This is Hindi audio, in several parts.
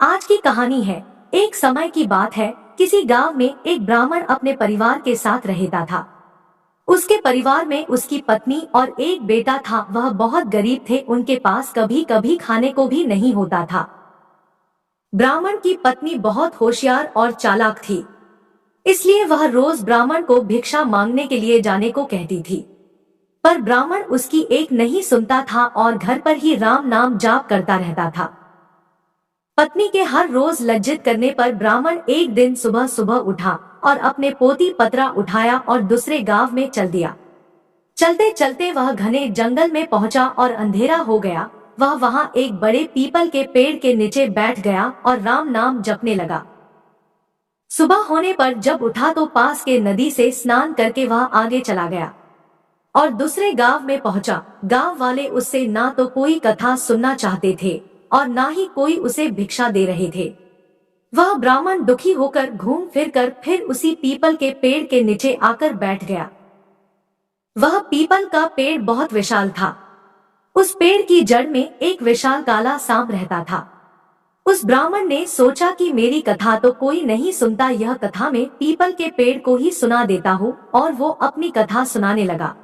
आज की कहानी है। एक समय की बात है, किसी गांव में एक ब्राह्मण अपने परिवार के साथ रहता था। उसके परिवार में उसकी पत्नी और एक बेटा था। वह बहुत गरीब थे, उनके पास कभी कभी खाने को भी नहीं होता था। ब्राह्मण की पत्नी बहुत होशियार और चालाक थी, इसलिए वह रोज ब्राह्मण को भिक्षा मांगने के लिए जाने को कहती थी। पर ब्राह्मण उसकी एक नहीं सुनता था और घर पर ही राम नाम जाप करता रहता था। पत्नी के हर रोज लज्जित करने पर ब्राह्मण एक दिन सुबह सुबह उठा और अपने पोती पतरा उठाया और दूसरे गांव में चल दिया। चलते चलते वह घने जंगल में पहुंचा और अंधेरा हो गया। वह वहां एक बड़े पीपल के पेड़ के नीचे बैठ गया और राम नाम जपने लगा। सुबह होने पर जब उठा तो पास के नदी से स्नान करके वह आगे चला गया और दूसरे गांव में पहुंचा। गांव वाले उससे ना तो कोई कथा सुनना चाहते थे और ना ही कोई उसे भिक्षा दे रहे थे। वह ब्राह्मण दुखी होकर घूम फिर कर फिर उसी पीपल के पेड़ के नीचे आकर बैठ गया। वह पीपल का पेड़ बहुत विशाल था। उस पेड़ की जड़ में एक विशाल काला सांप रहता था। उस ब्राह्मण ने सोचा कि मेरी कथा तो कोई नहीं सुनता, यह कथा में पीपल के पेड़ को ही सुना देता हूँ, और वो अपनी कथा सुनाने लगा।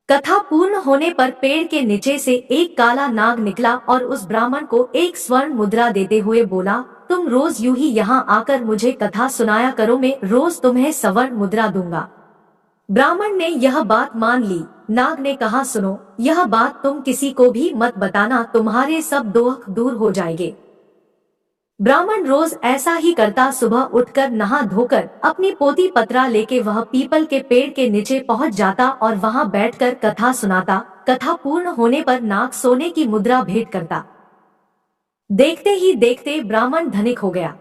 कथा पूर्ण होने पर पेड़ के नीचे से एक काला नाग निकला और उस ब्राह्मण को एक स्वर्ण मुद्रा देते हुए बोला, तुम रोज यूं ही यहाँ आकर मुझे कथा सुनाया करो, मैं रोज तुम्हें स्वर्ण मुद्रा दूंगा। ब्राह्मण ने यह बात मान ली। नाग ने कहा, सुनो, यह बात तुम किसी को भी मत बताना, तुम्हारे सब दुख दूर हो जाएंगे। ब्राह्मण रोज ऐसा ही करता। सुबह उठकर नहा धोकर अपनी पोती पतरा लेके वह पीपल के पेड़ के नीचे पहुंच जाता और वहां बैठकर कथा सुनाता। कथा पूर्ण होने पर नाग सोने की मुद्रा भेंट करता। देखते ही देखते ब्राह्मण धनिक हो गया।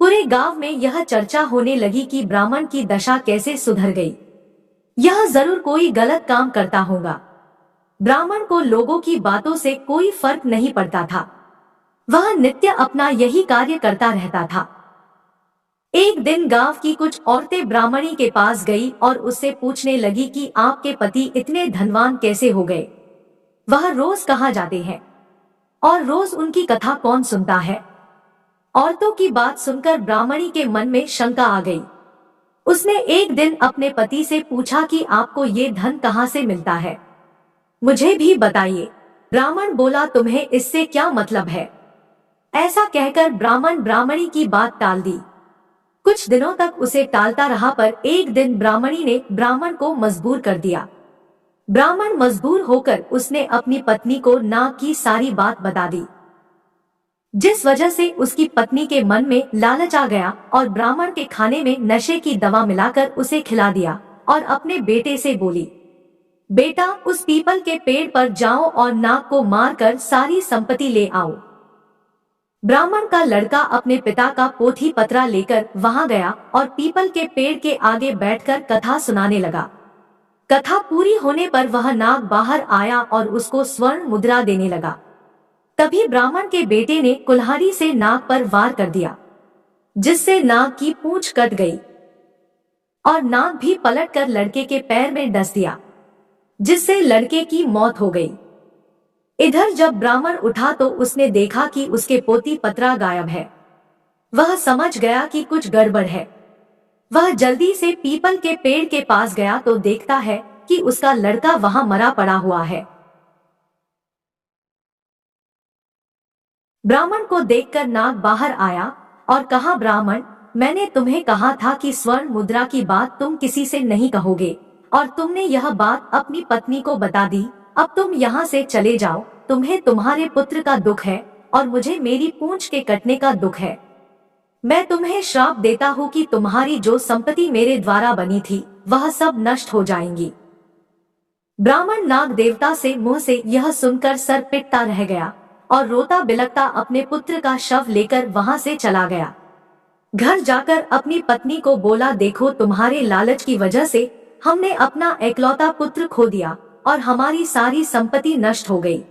पूरे गांव में यह चर्चा होने लगी कि ब्राह्मण की दशा कैसे सुधर गई। यह जरूर कोई गलत काम करता होगा। ब्राह्मण को लोगों की बातों से कोई फर्क नहीं पड़ता था। वह नित्य अपना यही कार्य करता रहता था। एक दिन गांव की कुछ औरतें ब्राह्मणी के पास गई और उससे पूछने लगी कि आपके पति इतने धनवान कैसे हो गए? वह रोज कहाँ जाते हैं और रोज उनकी कथा कौन सुनता है? औरतों की बात सुनकर ब्राह्मणी के मन में शंका आ गई। उसने एक दिन अपने पति से पूछा कि आपको ये धन कहाँ से मिलता है, मुझे भी बताइए। ब्राह्मण बोला, तुम्हें इससे क्या मतलब है? ऐसा कहकर ब्राह्मण ब्राह्मणी की बात टाल दी। कुछ दिनों तक उसे टालता रहा, पर एक दिन ब्राह्मणी ने ब्राह्मण को मजबूर कर दिया। ब्राह्मण मजबूर होकर उसने अपनी पत्नी को नाग की सारी बात बता दी, जिस वजह से उसकी पत्नी के मन में लालच आ गया और ब्राह्मण के खाने में नशे की दवा मिलाकर उसे खिला दिया और अपने बेटे से बोली, बेटा, उस पीपल के पेड़ पर जाओ और नाग को मारकर सारी संपत्ति ले आओ। ब्राह्मण का लड़का अपने पिता का पोथी पतरा लेकर वहां गया और पीपल के पेड़ के आगे बैठकर कथा सुनाने लगा। कथा पूरी होने पर वह नाग बाहर आया और उसको स्वर्ण मुद्रा देने लगा। तभी ब्राह्मण के बेटे ने कुल्हाड़ी से नाग पर वार कर दिया, जिससे नाग की पूंछ कट गई और नाग भी पलटकर लड़के के पैर में डस दिया, जिससे लड़के की मौत हो गई। इधर जब ब्राह्मण उठा तो उसने देखा कि उसके पोती पतरा गायब है। वह समझ गया कि कुछ गड़बड़ है। वह जल्दी से पीपल के पेड़ के पास गया तो देखता है कि उसका लड़का वहां मरा पड़ा हुआ है। ब्राह्मण को देखकर नाग बाहर आया और कहा, ब्राह्मण, मैंने तुम्हें कहा था कि स्वर्ण मुद्रा की बात तुम किसी से नहीं कहोगे, और तुमने यह बात अपनी पत्नी को बता दी। अब तुम यहाँ से चले जाओ। तुम्हें तुम्हारे पुत्र का दुख है और मुझे मेरी पूंछ के कटने का दुख है। मैं तुम्हें श्राप देता हूँ कि तुम्हारी जो संपत्ति मेरे द्वारा बनी थी वह सब नष्ट हो जाएंगी। ब्राह्मण नाग देवता से मुंह से यह सुनकर सर पिटता रह गया और रोता बिलखता अपने पुत्र का शव लेकर वहां से चला गया। घर जाकर अपनी पत्नी को बोला, देखो, तुम्हारे लालच की वजह से हमने अपना एकलौता पुत्र खो दिया और हमारी सारी संपत्ति नष्ट हो गई।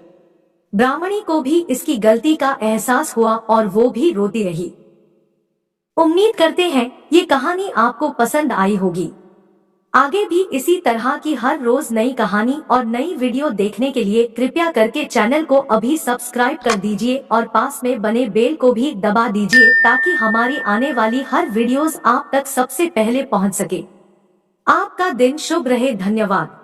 ब्राह्मणी को भी इसकी गलती का एहसास हुआ और वो भी रोती रही। उम्मीद करते हैं ये कहानी आपको पसंद आई होगी। आगे भी इसी तरह की हर रोज नई कहानी और नई वीडियो देखने के लिए कृपया करके चैनल को अभी सब्सक्राइब कर दीजिए और पास में बने बेल को भी दबा दीजिए ताकि हमारी आने वाली हर वीडियोस आप तक सबसे पहले पहुंच सके। आपका दिन शुभ रहे। धन्यवाद।